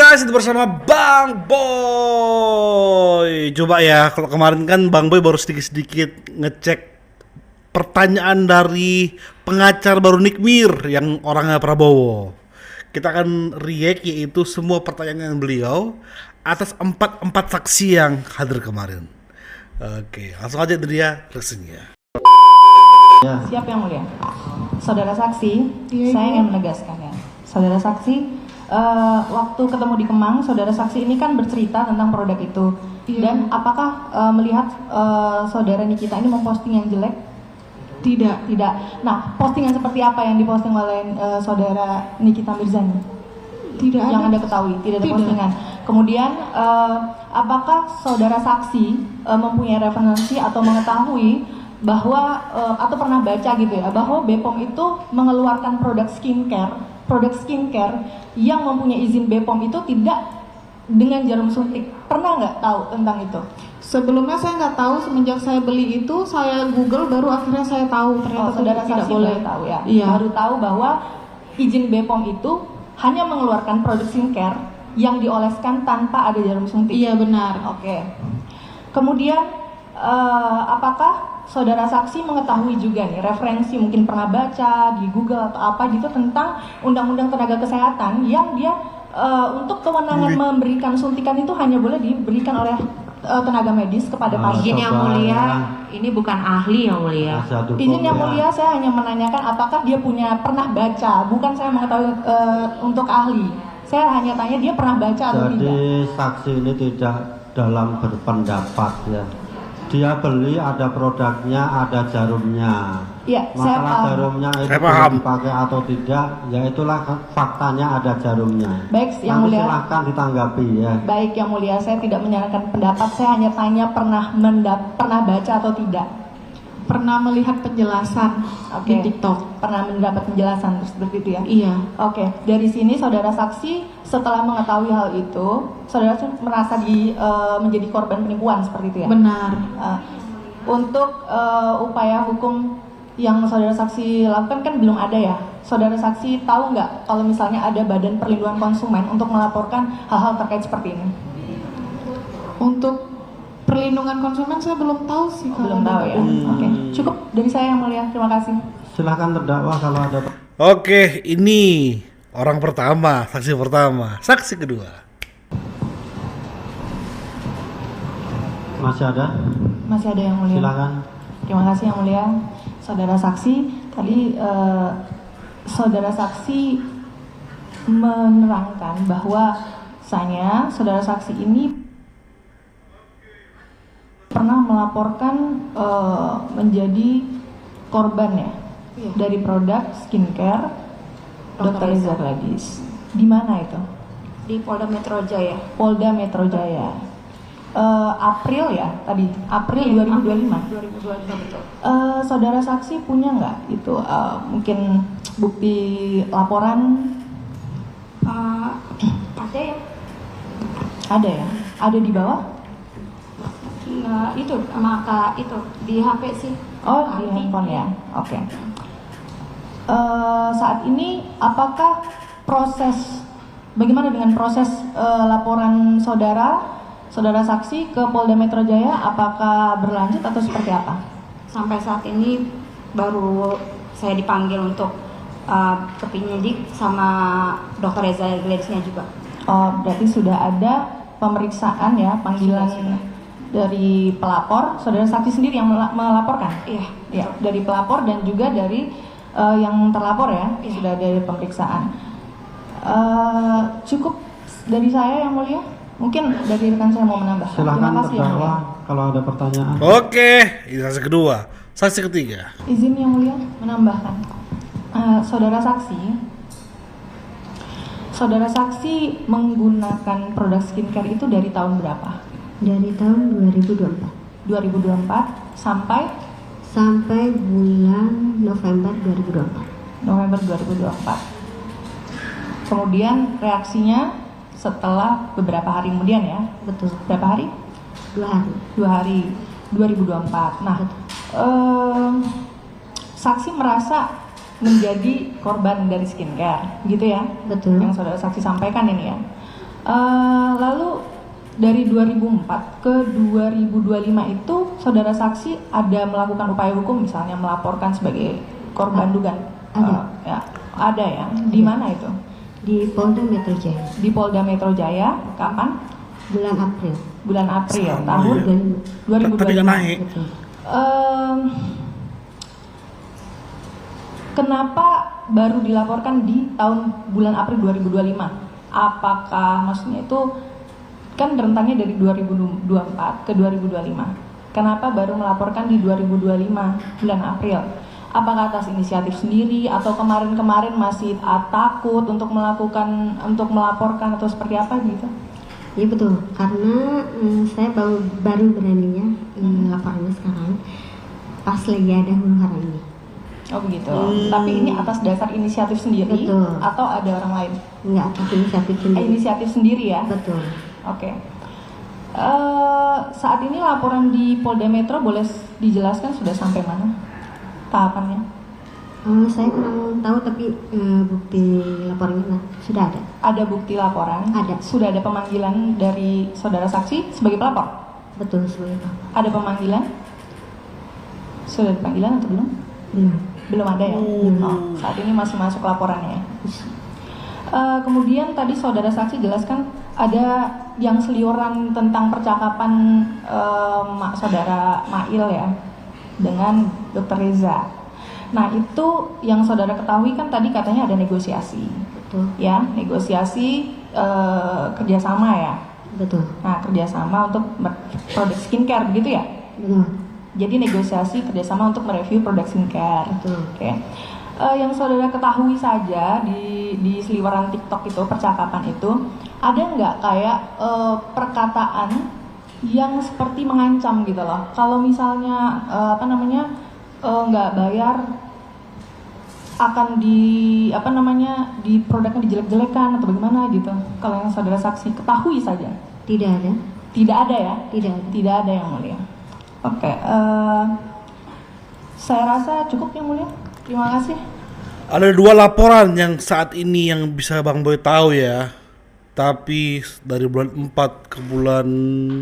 guys, itu bersama Bang Boy. Coba ya, kalau kemarin kan Bang Boy baru sedikit-sedikit ngecek pertanyaan dari pengacar baru Nikmir yang orangnya Prabowo. Kita akan react yaitu semua pertanyaan beliau atas empat saksi yang hadir kemarin. Oke, langsung aja itu dia reaksinya. Ya. Siap yang mulia. Saudara saksi, saya ingin menegaskan ya. Saudara saksi, waktu ketemu di Kemang, saudara saksi ini kan bercerita tentang produk itu. Dan apakah melihat saudara Nikita ini memposting yang jelek? Tidak. Nah, postingan seperti apa yang diposting oleh saudara Nikita Mirzani? Tidak ada. Yang Anda ketahui, tidak ada postingan. Kemudian, apakah saudara saksi mempunyai referensi atau mengetahui bahwa atau pernah baca gitu ya, bahwa BPOM itu mengeluarkan produk skincare yang mempunyai izin BPOM itu tidak dengan jarum suntik? Pernah nggak tahu tentang itu? Sebelumnya saya nggak tahu, semenjak saya beli itu saya Google baru akhirnya saya tahu ternyata saudara tidak saksi boleh. baru tahu ya. Iya. Baru tahu bahwa izin BPOM itu hanya mengeluarkan produk skincare yang dioleskan tanpa ada jarum suntik. Iya benar. Oke. Kemudian apakah saudara saksi mengetahui juga nih referensi, mungkin pernah baca di Google atau apa gitu tentang Undang-Undang Tenaga Kesehatan yang dia untuk kewenangan memberikan suntikan itu hanya boleh diberikan oleh tenaga medis kepada pasien. Izin yang mulia, ini bukan ahli yang mulia. Izin yang mulia, saya hanya menanyakan apakah dia pernah baca, bukan saya mengetahui untuk ahli. Saya hanya tanya dia pernah baca atau tidak. Jadi saksi ini tidak dalam berpendapat ya. Dia beli ada produknya, ada jarumnya. Iya, Masalah jarumnya itu dipakai atau tidak, ya itulah faktanya ada jarumnya. Baik, yang Nanti mulia. silahkan ditanggapi ya. Baik, yang mulia, saya tidak menyarankan pendapat, saya hanya tanya pernah baca atau tidak. Pernah melihat penjelasan Oke. di TikTok. Pernah mendapat penjelasan seperti itu ya? Iya. Oke, dari sini saudara saksi setelah mengetahui hal itu, saudara merasa menjadi korban penipuan seperti itu ya? Benar. Untuk upaya hukum yang saudara saksi lakukan kan belum ada ya? Saudara saksi tahu nggak kalau misalnya ada Badan Perlindungan Konsumen untuk melaporkan hal-hal terkait seperti ini? Untuk perlindungan konsumen saya belum tahu sih. Belum tahu ya? Oke, cukup dari saya yang mulia, terima kasih. Silahkan terdakwa kalau ada. Oke, ini orang pertama, saksi pertama, saksi kedua. Masih ada? Masih ada yang mulia. Silakan. Terima kasih yang mulia. Saudara saksi, tadi saudara saksi menerangkan bahwa saudara saksi ini pernah melaporkan menjadi korban ya, Iya. dari produk skincare Dr. Reza Gladys. Di mana itu? Di Polda Metro Jaya. Polda Metro Jaya. April ya tadi, April 2025. 2025 betul. Saudara saksi punya nggak itu mungkin bukti laporan? Ada ya? Ada ya? Ada di bawah? Nggak, itu maka itu di HP sih. Oh, di handphone ya. Oke. Saat ini apakah bagaimana dengan proses laporan saudara saksi ke Polda Metro Jaya? Apakah berlanjut atau seperti apa? Sampai saat ini baru saya dipanggil untuk ke penyidik sama Dr. Reza Gladysnya juga. Oh, berarti sudah ada pemeriksaan ya, panggilan dari pelapor, saudara saksi sendiri yang melaporkan? Iya. Ya, dari pelapor dan juga dari yang terlapor ya, Iya. sudah ada pemeriksaan. Cukup dari saya yang mulia. Mungkin dari rekan saya mau menambah. Terima Silahkan kasih yang terdakwa mulia. kalau ada pertanyaan. Oke, ini saksi kedua, saksi ketiga. Izin yang mulia menambahkan. Saudara saksi menggunakan produk skincare itu dari tahun berapa? Dari tahun 2024 2024 sampai sampai bulan November 2024. November 2024. Kemudian reaksinya setelah beberapa hari kemudian ya? Betul. Berapa hari? 2 hari. 2 hari 2024. Nah, saksi merasa menjadi korban dari skincare, gitu ya? Betul. Yang saudara saksi sampaikan ini ya. Lalu dari 2004 ke 2025 itu saudara saksi ada melakukan upaya hukum, misalnya melaporkan sebagai korban dugaan? Ada. Ya, ada ya. Di mana itu? Di Polda Metro Jaya, Di Polda Metro Jaya. Kapan? bulan April. Bulan April Sama tahun ya. 2025. Tapi nggak naik. Betul. Kenapa baru dilaporkan di bulan April 2025? Apakah maksudnya itu kan rentangnya dari 2024 ke 2025? Kenapa baru melaporkan di 2025 bulan April? Apakah atas inisiatif sendiri atau kemarin-kemarin masih takut untuk melaporkan atau seperti apa gitu? Iya betul, karena saya baru beraninya laporannya sekarang pas lagi ada huru hara ini. Oh begitu. Tapi ini atas dasar inisiatif sendiri. Betul. Atau ada orang lain? Enggak atas inisiatif sendiri. Inisiatif sendiri ya? Betul. Oke. Saat ini laporan di Polda Metro boleh dijelaskan sudah sampai mana tahapannya? Saya kurang tahu tapi bukti laporannya sudah ada. Ada bukti laporan? Ada. Sudah ada pemanggilan dari saudara saksi sebagai pelapor? Betul sebagai itu. Ada pemanggilan? Sudah ada panggilan atau belum? Belum. Belum ada ya? Oh, saat ini masih masuk laporannya ya? Kemudian tadi saudara saksi jelaskan ada yang seliuran tentang percakapan saudara Mail ya dengan Dr. Reza. Nah itu yang saudara ketahui kan tadi katanya ada negosiasi, Betul. ya negosiasi kerjasama ya. Betul. Nah kerjasama untuk produk skincare begitu ya. Betul. Jadi negosiasi kerjasama untuk mereview produk skincare. Betul. Oke. Yang saudara ketahui saja di seliweran TikTok itu percakapan itu ada nggak kayak perkataan yang seperti mengancam gitu loh. Kalau misalnya nggak bayar akan di produknya dijelek-jelekan atau bagaimana gitu. Kalau yang saudara saksi ketahui saja. Tidak ada. Tidak ada ya? Tidak ada. Tidak ada yang mulia. Oke, saya rasa cukup yang mulia. Terima kasih. Ada 2 laporan yang saat ini yang bisa Bang Boy tahu ya. Tapi dari bulan 4 ke bulan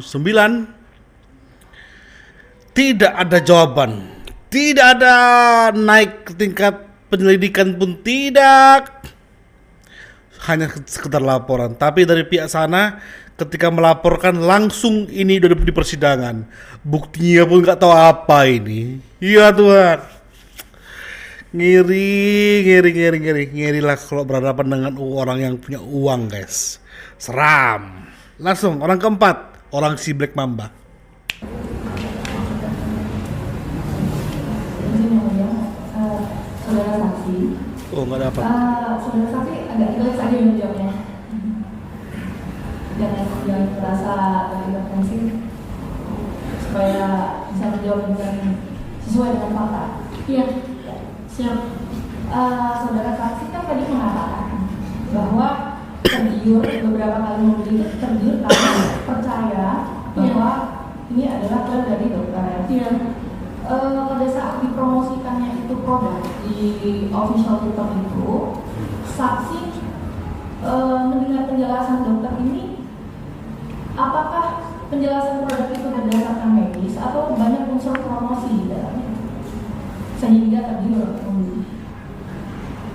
9 tidak ada jawaban. Tidak ada naik ke tingkat penyelidikan pun tidak. Hanya sekedar laporan. Tapi dari pihak sana ketika melaporkan langsung ini udah di persidangan. Buktinya pun nggak tahu apa ini. Iya Tuhan. Ngiri lah kalau berhadapan dengan orang yang punya uang guys. Seram. Langsung orang keempat, orang si Black Mamba. Saudara saksi. Oh nggak ada apa. Saudara saksi agak rileks aja yang jawabnya. Jangan merasa terintervensi supaya bisa menjawab dengan sesuai dengan fakta. Iya. Siap. Saudara saksi kan tadi mengatakan bahwa tergiur beberapa kali membeli itu tergiur karena percaya bahwa ini adalah klaim dari dokter. Iya. Pada saat dipromosikannya itu produk di official TikTok itu, saksi mendengar penjelasan dokter ini, apakah penjelasan produk itu berdasarkan medis atau banyak unsur promosi di dalamnya sehingga tergiur membeli?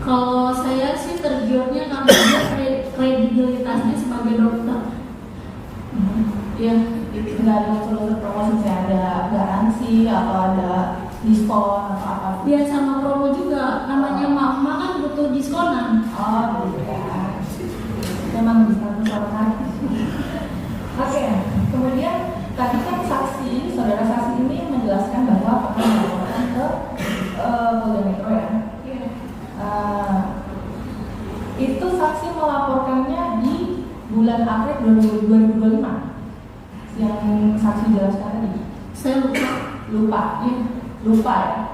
Kalau saya sih tergiurnya karena dia kredibilitasnya sebagai dokter. Iya, nggak ada unsur promosi, misalnya ada garansi atau ada diskon atau apa? Dia sama promo juga, namanya mama kan butuh diskonan. Oh gitu ya. Memang bisa menarik. Oke, kemudian tadi kan saksi, saudara saksi ini menjelaskan bahwa pernah melaporkan ke Polda Metro ya. Iya. Itu saksi melaporkannya di bulan April 2025 yang saksi jelaskan tadi. Saya lupa. Lupa ya.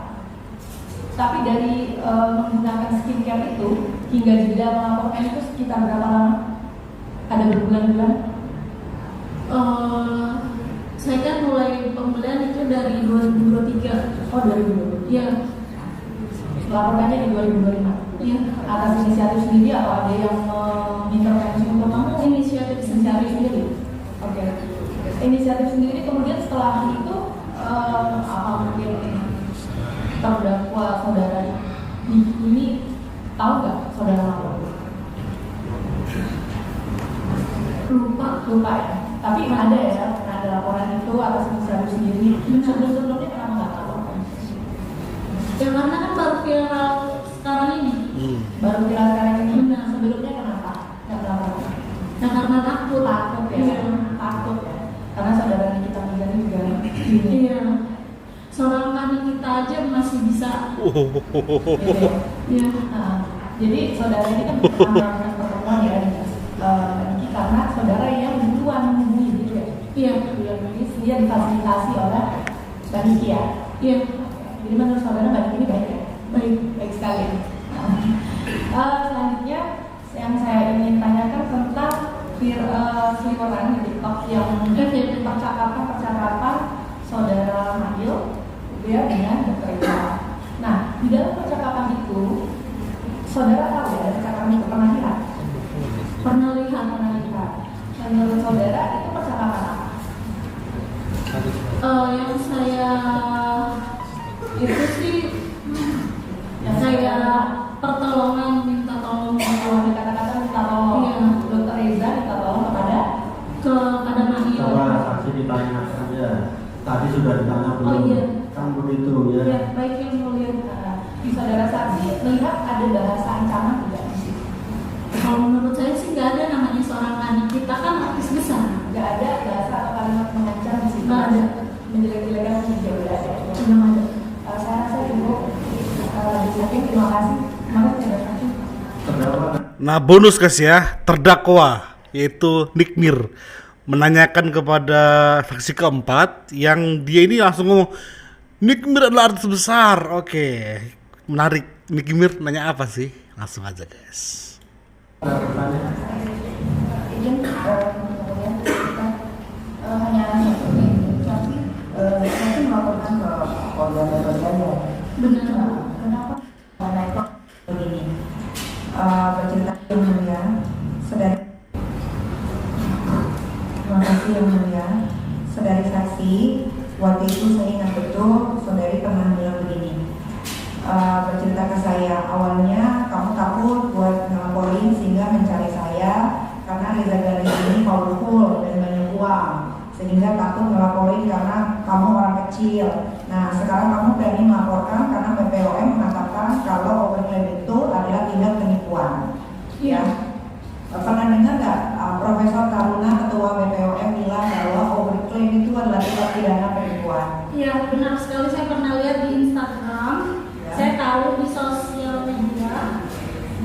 Tapi dari menggunakan skincare itu hingga jeda melaporkan itu sekitar berapa lama? Ada berbulan-bulan? Saya kan mulai pembelian itu dari 2023. Oh 2020. Iya. Laporkannya di 2025. Iya. Atas inisiatif sendiri atau ada yang mengintervensi untuk kamu? inisiatif sendiri. Oke. Inisiatif sendiri kemudian setelah itu apa mungkin terdakwa saudara ini tahu nggak saudara lapor? Lupa ya. Tapi ada ya, ada laporan itu atas inisiatif sendiri. Sebelumnya kenapa nggak laporkan? Ya karena kan baru viral sekarang ini. Baru viral sekarang ini. Benar. Sebelumnya kenapa nggak melaporkan? Ya karena takut. Takut ya. Iya. Takut ya. Karena saudara Nikita Mirzani juga ini. Iya. Seorang kami kita aja masih bisa. Gitu ya. Iya. Nah, jadi saudara ini kan melakukan pertemuan ya Niki karena saudara yang duluan menghubungi gitu ya. Iya. Dia difasilitasi oleh Mbak Niki ya. Iya. Jadi menurut saudara Mbak Niki ini baik ya? Baik Sekali. Selanjutnya yang saya ingin tanyakan tentang seliweran di TikTok yang percakapan saudara Mail ya dengan Dr. Ika. Nah, di dalam percakapan itu saudara tahu ya percakapan itu pernah lihat? Pernah lihat. Menurut saudara itu percakapan apa? yang saya itu sih saya pertolongan, minta tolong Kalau ada kata-kata minta tolong, Iya. Dr. Reza minta tolong kepada kepada Mario. Coba saksi ditanya saja. Tadi sudah ditanya belum? Oh, iya. Kan begitu ya. Ya, baik yang mulia. di saudara saksi melihat ada bahasa ancaman tidak di situ? Kalau menurut saya sih nggak ada namanya seorang anak, kita kan artis besar. Nggak ada bahasa atau kalimat mengancam di situ? Nggak ada. Menjelek-jelekan juga nggak ada. Belum ada. Saya rasa ibu legislatif terima kasih. Terima kasih saudara saksi. Terdakwa Nah, bonus guys ya, terdakwa yaitu Nikmir menanyakan kepada saksi keempat yang dia ini langsung ngomong Nikmir adalah artis besar. Oke, menarik. Nikmir nanya apa sih? Langsung aja guys. Izin kemudian kita hanya satu saksi melaporkan ke Polda Metro Jaya. Benar. Kenapa? Karena itu begini. Bercerita yang mulia, saudari. Terima kasih yang mulia, saudari saksi. Waktu itu saya ingat betul, saudari pernah bilang begini. Bercerita ke saya, awalnya kamu takut buat ngelaporin sehingga mencari saya karena Reza Gladys ini powerful dan banyak uang, sehingga takut ngelaporin karena kamu orang kecil. Nah, sekarang kamu berani melaporkan karena BPOM mengatakan kalau overclaim itu adalah tindak penipuan. Ya, pernah dengar nggak Profesor Taruna Ketua BPOM bilang bahwa overclaim itu adalah tindak pidana penipuan? Iya, benar sekali, saya pernah lihat di Instagram. Saya tahu di sosial media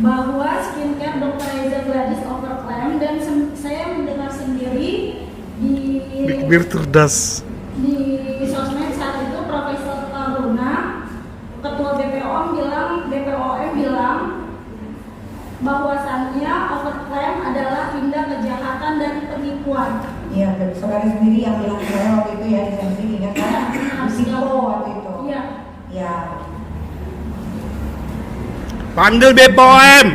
bahwa skincare Dr. Reza Gladys overclaim, dan saya mendengar sendiri di Nikmir cerdas. di sosmed saat itu Profesor Taruna Ketua BPOM bilang bahwasannya overclaim adalah tindak kejahatan dan penipuan. Iya, saudara sendiri yang bilang ke saya waktu itu ya, di sini ingat kan? Risiko waktu itu. Iya. Ya. Panggil BPOM.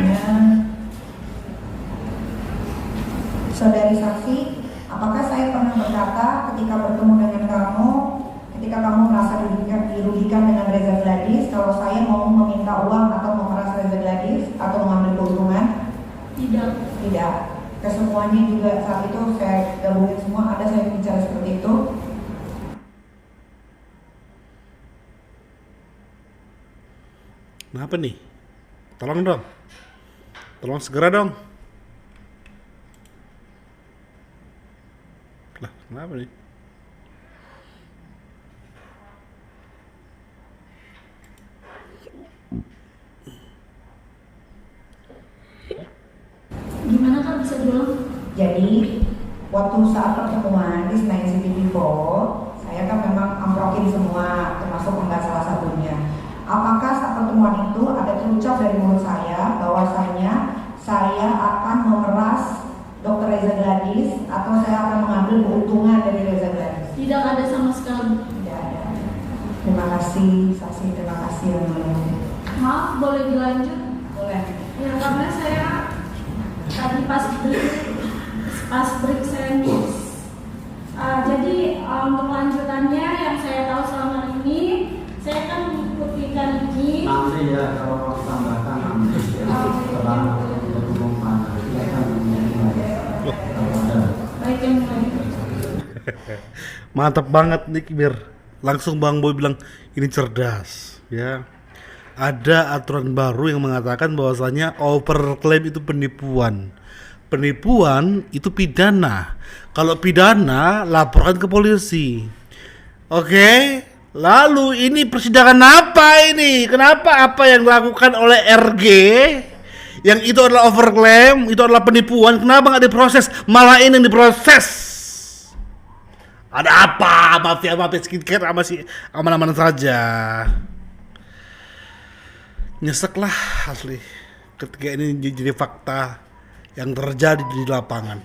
Saudari saksi, apakah saya pernah berkata ketika bertemu dengan kamu, ketika kamu merasa dirugikan dengan Reza Gladys, kalau saya mau meminta uang atau memeras Reza Gladys atau mengambil keuntungan? Tidak. Tidak. Kesemuanya juga saat itu saya gabungin semua, ada saya bicara seperti itu. Kenapa nih? Tolong dong. Tolong segera dong. Lah, kenapa nih? Gimana kan bisa diulang? Jadi waktu saat pertemuan di Senayan City People, saya kan memang amprokin semua, termasuk enggak salah satunya. Apakah saat pertemuan itu ada terucap dari mulut saya bahwasanya saya akan memeras Dr. Reza Gladys atau saya akan mengambil keuntungan dari Reza Gladys? Tidak ada sama sekali. Tidak ada. Terima kasih saksi, terima kasih yang mulia. Maaf, boleh dilanjut? Boleh. Ya, karena saya tadi pas beli pas break saya miss. Jadi untuk lanjutannya yang saya tahu selama ini, saya kan mengikuti Kaniki. Nanti ya kalau mau tambahkan nanti setelah pengumuman Baik yang mulai. Mantap banget nih Mir. Langsung Bang Boy bilang ini cerdas ya. Ada aturan baru yang mengatakan bahwasanya overclaim itu penipuan. Penipuan itu pidana. Kalau pidana laporkan ke polisi. Oke. Lalu ini persidangan apa ini? Kenapa apa yang dilakukan oleh RG yang itu adalah overclaim, itu adalah penipuan, kenapa nggak diproses? Malah ini yang diproses. Ada apa? Mafia skincare sama si aman-aman saja. Nyesek lah asli ketika ini jadi fakta yang terjadi di lapangan.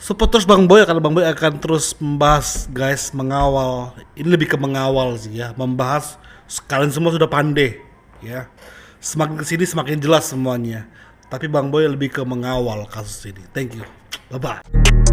Support terus Bang Boy, karena Bang Boy akan terus membahas guys, mengawal. Ini lebih ke mengawal sih ya, membahas. Kalian semua sudah pandai ya. Semakin kesini semakin jelas semuanya. Tapi Bang Boy lebih ke mengawal kasus ini. Thank you. Bye bye.